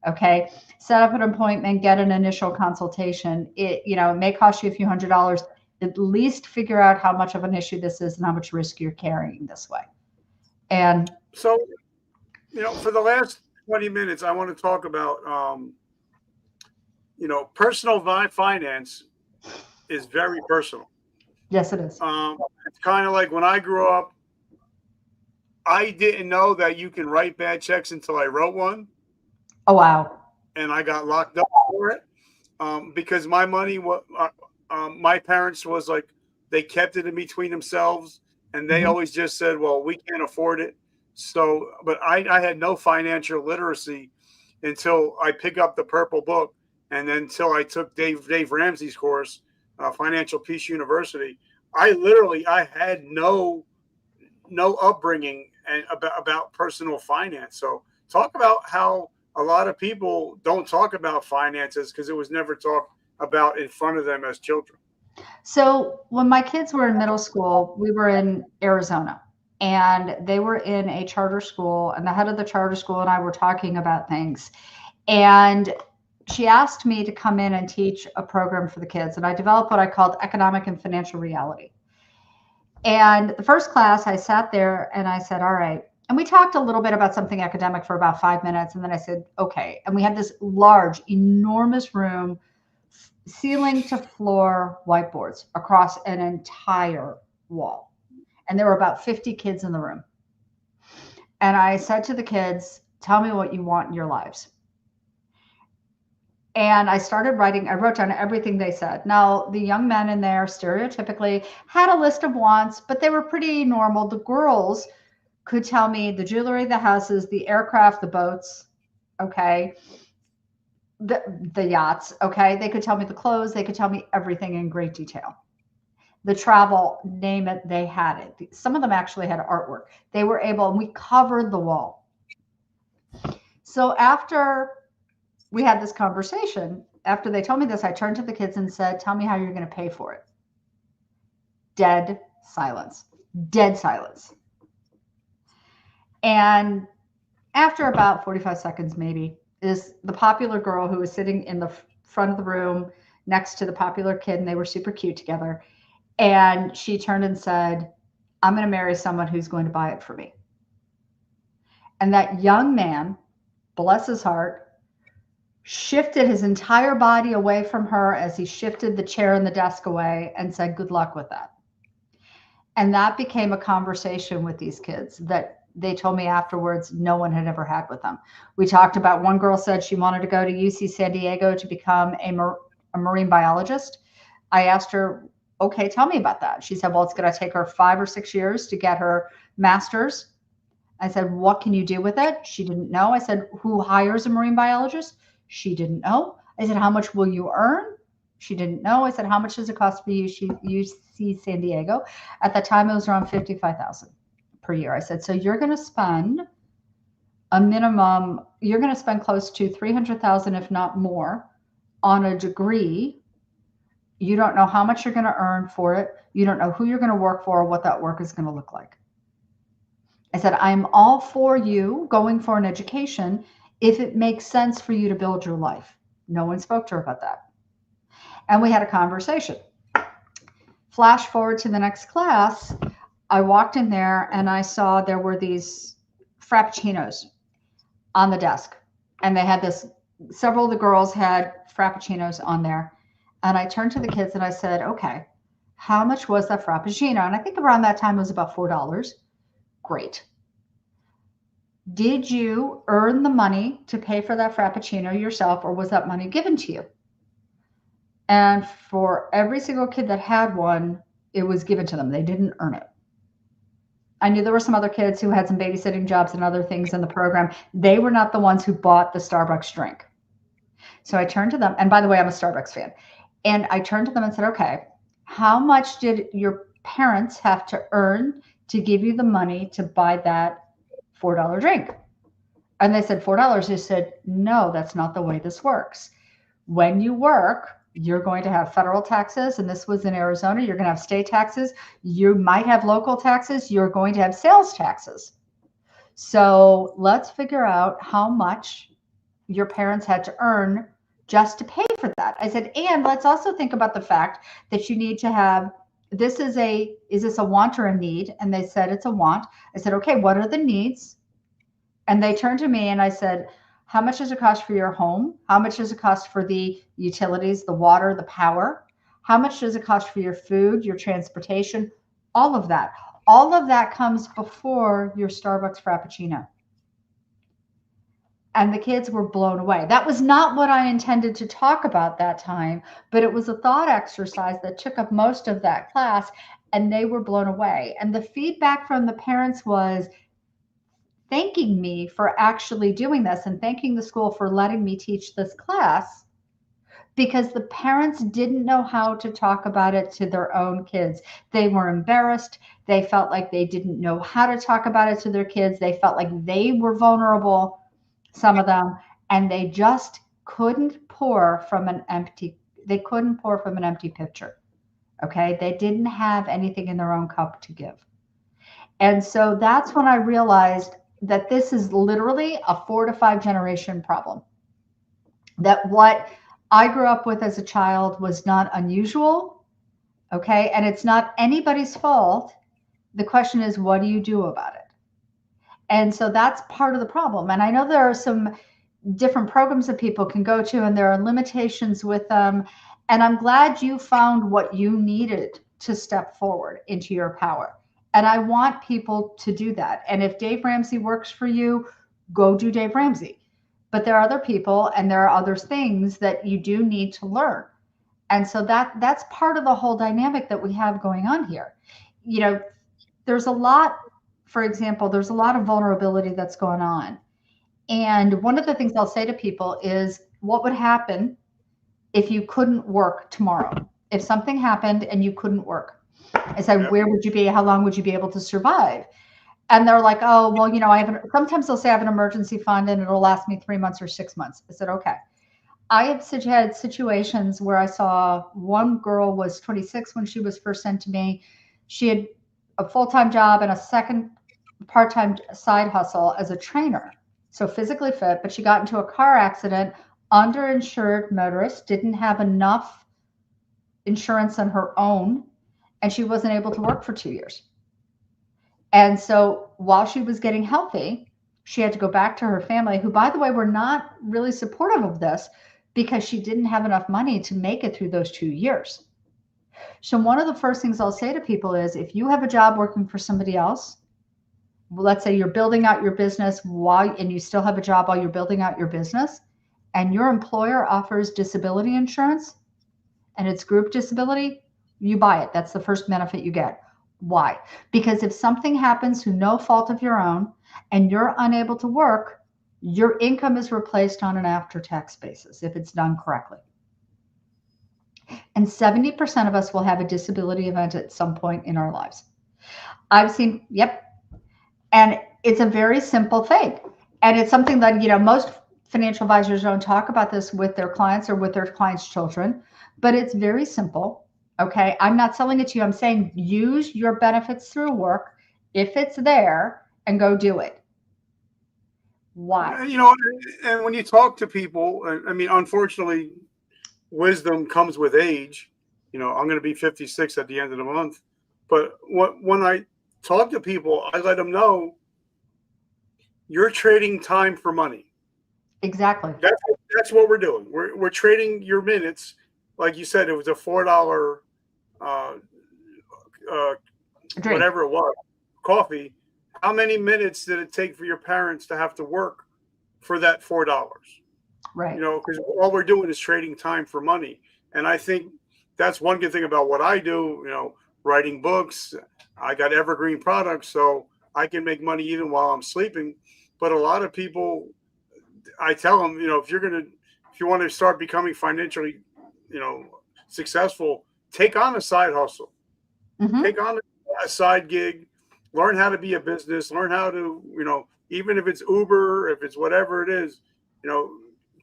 Okay, set up an appointment, get an initial consultation. It may cost you a few $100. At least figure out how much of an issue this is and how much risk you're carrying this way. And So, for the last 20 minutes, I want to talk about, personal finance is very personal. yes, it is. It's kind of like when I grew up, I didn't know that you can write bad checks until I wrote one, Oh, wow. and I got locked up for it because my money, my parents was like, they kept it in between themselves, and they Mhm. always just said, well, we can't afford it. So, but I had no financial literacy until I picked up the purple book, and then until I took Dave Ramsey's course, Financial Peace University. I had no upbringing and about personal finance. So talk about how a lot of people don't talk about finances because it was never talked about in front of them as children. So when my kids were in middle school, we were in Arizona and they were in a charter school, and the head of the charter school and I were talking about things. And she asked me to come in and teach a program for the kids. And I developed what I called economic and financial reality. And the first class, I sat there and I said, all right. And we talked a little bit about something academic for about 5 minutes. And then I said, okay. And we had this large, enormous room, ceiling to floor whiteboards across an entire wall. And there were about 50 kids in the room. And I said to the kids, tell me what you want in your lives. And I started writing, I wrote down everything they said. Now, the young men in there stereotypically had a list of wants, but they were pretty normal. The girls could tell me the jewelry, the houses, the aircraft, the boats, okay, the yachts, okay. They could tell me the clothes, they could tell me everything in great detail. The travel, name it, they had it. Some of them actually had artwork. They were able, and we covered the wall. So after we had this conversation, after they told me this, I turned to the kids and said, tell me how you're going to pay for it. Dead silence. Dead silence. And after about 45 seconds, maybe, is the popular girl who was sitting in the front of the room next to the popular kid, and they were super cute together. And she turned and said, I'm going to marry someone who's going to buy it for me. And that young man bless his heart, shifted his entire body away from her as he shifted the chair and the desk away and said, good luck with that. And that became a conversation with these kids that they told me afterwards no one had ever had with them. We talked about, one girl said she wanted to go to UC San Diego to become a marine biologist. I asked her, okay, tell me about that. She said, well, it's going to take her 5 or 6 years to get her master's. I said, what can you do with it? She didn't know. I said, who hires a marine biologist? She didn't know. I said, how much will you earn? She didn't know. I said, how much does it cost for UC San Diego? At the time, it was around $55,000 per year. I said, so you're going to spend a minimum, you're going to spend close to $300,000, if not more, on a degree. You don't know how much you're going to earn for it. You don't know who you're going to work for or what that work is going to look like. I said, I'm all for you going for an education if it makes sense for you to build your life. No one spoke to her about that. And we had a conversation. Flash forward to the next class. I walked in there and I saw there were these frappuccinos on the desk. And they had this, several of the girls had frappuccinos on there. And I turned to the kids and I said, okay, how much was that frappuccino? And I think around that time it was about $4. Great. Did you earn the money to pay for that frappuccino yourself, or was that money given to you? And for every single kid that had one, it was given to them. They didn't earn it. I knew there were some other kids who had some babysitting jobs and other things in the program. They were not the ones who bought the Starbucks drink. So I turned to them, and by the way, I'm a Starbucks fan. And I turned to them and said, okay, how much did your parents have to earn to give you the money to buy that $4 drink? And they said, $4. I said, no, that's not the way this works. When you work, you're going to have federal taxes, and this was in Arizona. You're going to have state taxes. You might have local taxes. You're going to have sales taxes. So let's figure out how much your parents had to earn just to pay for that. I said, and let's also think about the fact that you need to have, is this a want or a need? And they said, it's a want. I said, okay, what are the needs? And they turned to me and I said, how much does it cost for your home? How much does it cost for the utilities, the water, the power? How much does it cost for your food, your transportation? All of that. All of that comes before your Starbucks Frappuccino. And the kids were blown away. That was not what I intended to talk about that time, but it was a thought exercise that took up most of that class, and they were blown away. And the feedback from the parents was thanking me for actually doing this and thanking the school for letting me teach this class, because the parents didn't know how to talk about it to their own kids. They were embarrassed. They felt like they didn't know how to talk about it to their kids. They felt like they were vulnerable, some of them, and they just couldn't pour from an empty pitcher. Okay. They didn't have anything in their own cup to give. And so that's when I realized that this is literally a 4 to 5 generation problem. That what I grew up with as a child was not unusual. Okay. And it's not anybody's fault. The question is, what do you do about it? And so that's part of the problem. And I know there are some different programs that people can go to, and there are limitations with them. And I'm glad you found what you needed to step forward into your power. And I want people to do that. And if Dave Ramsey works for you, go do Dave Ramsey. But there are other people and there are other things that you do need to learn. And so that's part of the whole dynamic that we have going on here. You know, there's a lot, for example, there's a lot of vulnerability that's going on. And one of the things I'll say to people is, what would happen if you couldn't work tomorrow? If something happened and you couldn't work? I said, where would you be? How long would you be able to survive? And they're like, oh, well, you know, sometimes they'll say I have an emergency fund and it'll last me 3 months or 6 months. I said, okay. I have had situations where I saw one girl was 26 when she was first sent to me. She had a full-time job and a second part-time side hustle as a trainer. So physically fit, but she got into a car accident, underinsured motorist, didn't have enough insurance on her own, and she wasn't able to work for 2 years. And so while she was getting healthy, She had to go back to her family, who, by the way, were not really supportive of this because she didn't have enough money to make it through those 2 years. So one of the first things I'll say to people is, if you have a job working for somebody else, let's say you're building out your business and you still have a job while you're building out your business, and your employer offers disability insurance and it's group disability, you buy it. That's the first benefit you get. Why? Because if something happens through no fault of your own and you're unable to work, your income is replaced on an after-tax basis if it's done correctly. And 70% of us will have a disability event at some point in our lives. I've seen, yep. And it's a very simple thing. And it's something that, most financial advisors don't talk about this with their clients or with their clients' children, but it's very simple. Okay. I'm not selling it to you. I'm saying use your benefits through work if it's there and go do it. Why? And when you talk to people, I mean, unfortunately, wisdom comes with age. I'm going to be 56 at the end of the month. But when I talk to people, I let them know you're trading time for money. Exactly. That's what we're doing. We're trading your minutes. Like you said, it was a $4 whatever it was, coffee. How many minutes did it take for your parents to have to work for that $4? Right. Because all we're doing is trading time for money. And I think that's one good thing about what I do, writing books. I got evergreen products, so I can make money even while I'm sleeping. But a lot of people, I tell them, if you want to start becoming financially, successful, take on a side hustle, take on a side gig, learn how to be a business, learn how to, even if it's Uber, if it's whatever it is,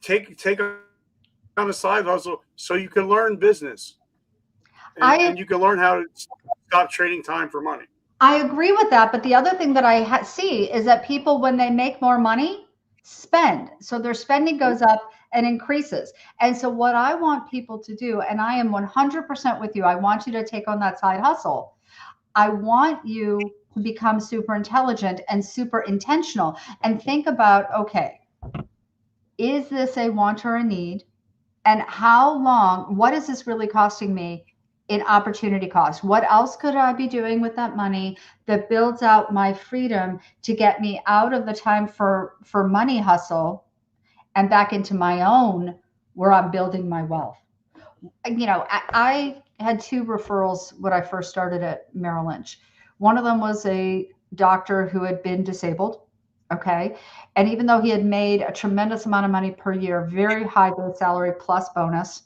take on a side hustle so you can learn business and you can learn how to stop trading time for money. I agree with that. But the other thing that I see is that people, when they make more money, spend. So their spending goes up and increases. And so what I want people to do, and I am 100% with you, I want you to take on that side hustle. I want you to become super intelligent and super intentional and think about, okay, is this a want or a need? And what is this really costing me in opportunity cost? What else could I be doing with that money that builds out my freedom to get me out of the time for money hustle and back into my own, where I'm building my wealth? I had 2 referrals when I first started at Merrill Lynch. One of them was a doctor who had been disabled. Okay. And even though he had made a tremendous amount of money per year, very high base salary plus bonus,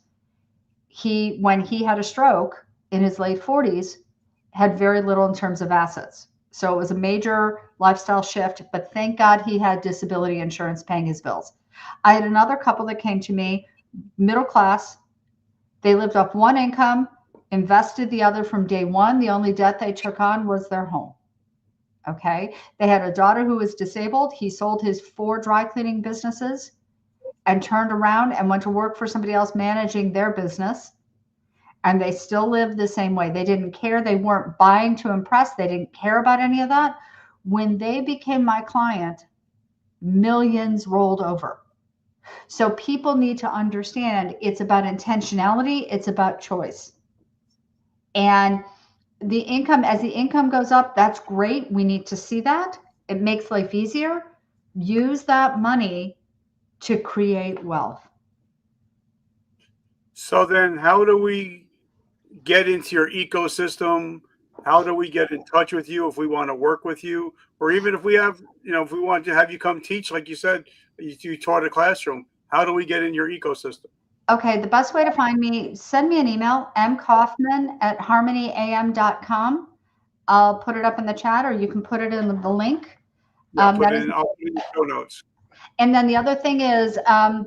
when he had a stroke in his late 40s, had very little in terms of assets. So it was a major lifestyle shift, but thank God he had disability insurance paying his bills. I had another couple that came to me, middle class. They lived off one income, invested the other from day one. The only debt they took on was their home. Okay. They had a daughter who was disabled. He sold his 4 dry cleaning businesses and turned around and went to work for somebody else managing their business. And they still lived the same way. They didn't care. They weren't buying to impress. They didn't care about any of that. When they became my client, millions rolled over. So people need to understand it's about intentionality. It's about choice. And as the income goes up, that's great. We need to see that. It makes life easier. Use that money to create wealth. So then how do we get into your ecosystem? How do we get in touch with you if we want to work with you? Or even if we have, if we want to have you come teach, like you said, you taught a classroom, how do we get in your ecosystem? Okay, the best way to find me, send me an email, mkaufman@harmonyam.com. I'll put it up in the chat, or you can put it in the link. I'll put it in the show notes. And then the other thing is,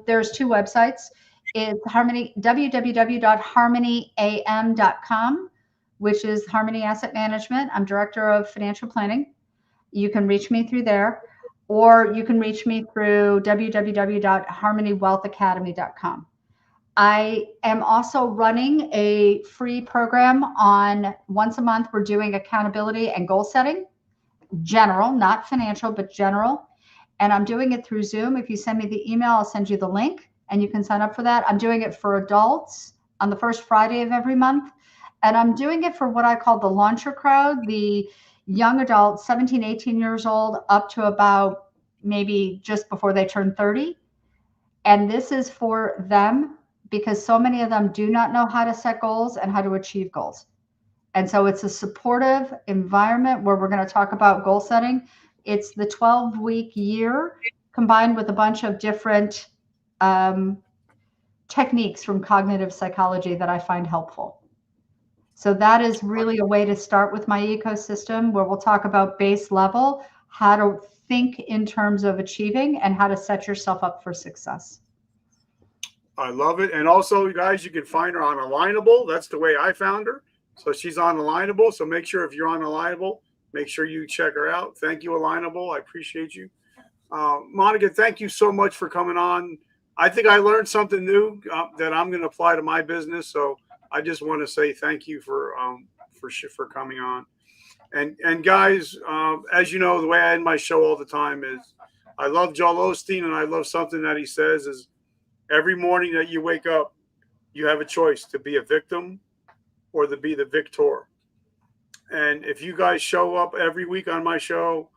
there's 2 websites. It's www.harmonyam.com, which is Harmony Asset Management. I'm Director of Financial Planning. You can reach me through there, or you can reach me through www.harmonywealthacademy.com. I am also running a free program on once a month. We're doing accountability and goal setting, general, not financial, but general. and I'm doing it through Zoom. If you send me the email, I'll send you the link and you can sign up for that. I'm doing it for adults on the first Friday of every month. And I'm doing it for what I call the launcher crowd, the young adults, 17, 18 years old, up to about maybe just before they turn 30. And this is for them because so many of them do not know how to set goals and how to achieve goals. And so it's a supportive environment where we're going to talk about goal setting. It's the 12-week year combined with a bunch of different techniques from cognitive psychology that I find helpful. So that is really a way to start with my ecosystem, where we'll talk about base level, how to think in terms of achieving and how to set yourself up for success. I love it. And also, you guys, you can find her on Alignable. That's the way I found her. So she's on Alignable. So make sure if you're on Alignable, make sure you check her out. Thank you, Alignable. I appreciate you. Monica, thank you so much for coming on. I think I learned something new that I'm going to apply to my business. So I just want to say thank you for coming on. And guys, as you know, the way I end my show all the time is I love Joel Osteen, and I love something that he says is every morning that you wake up, you have a choice to be a victim or to be the victor. And if you guys show up every week on my show,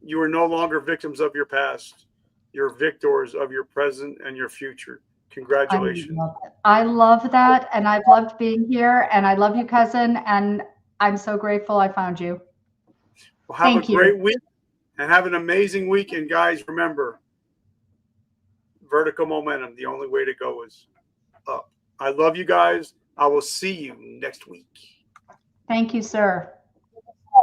you are no longer victims of your past. You're victors of your present and your future. Congratulations. I love that. And I've loved being here. And I love you, cousin. And I'm so grateful I found you. Well, have a great week and have an amazing week. And guys, remember, vertical momentum. The only way to go is up. I love you guys. I will see you next week. Thank you, sir.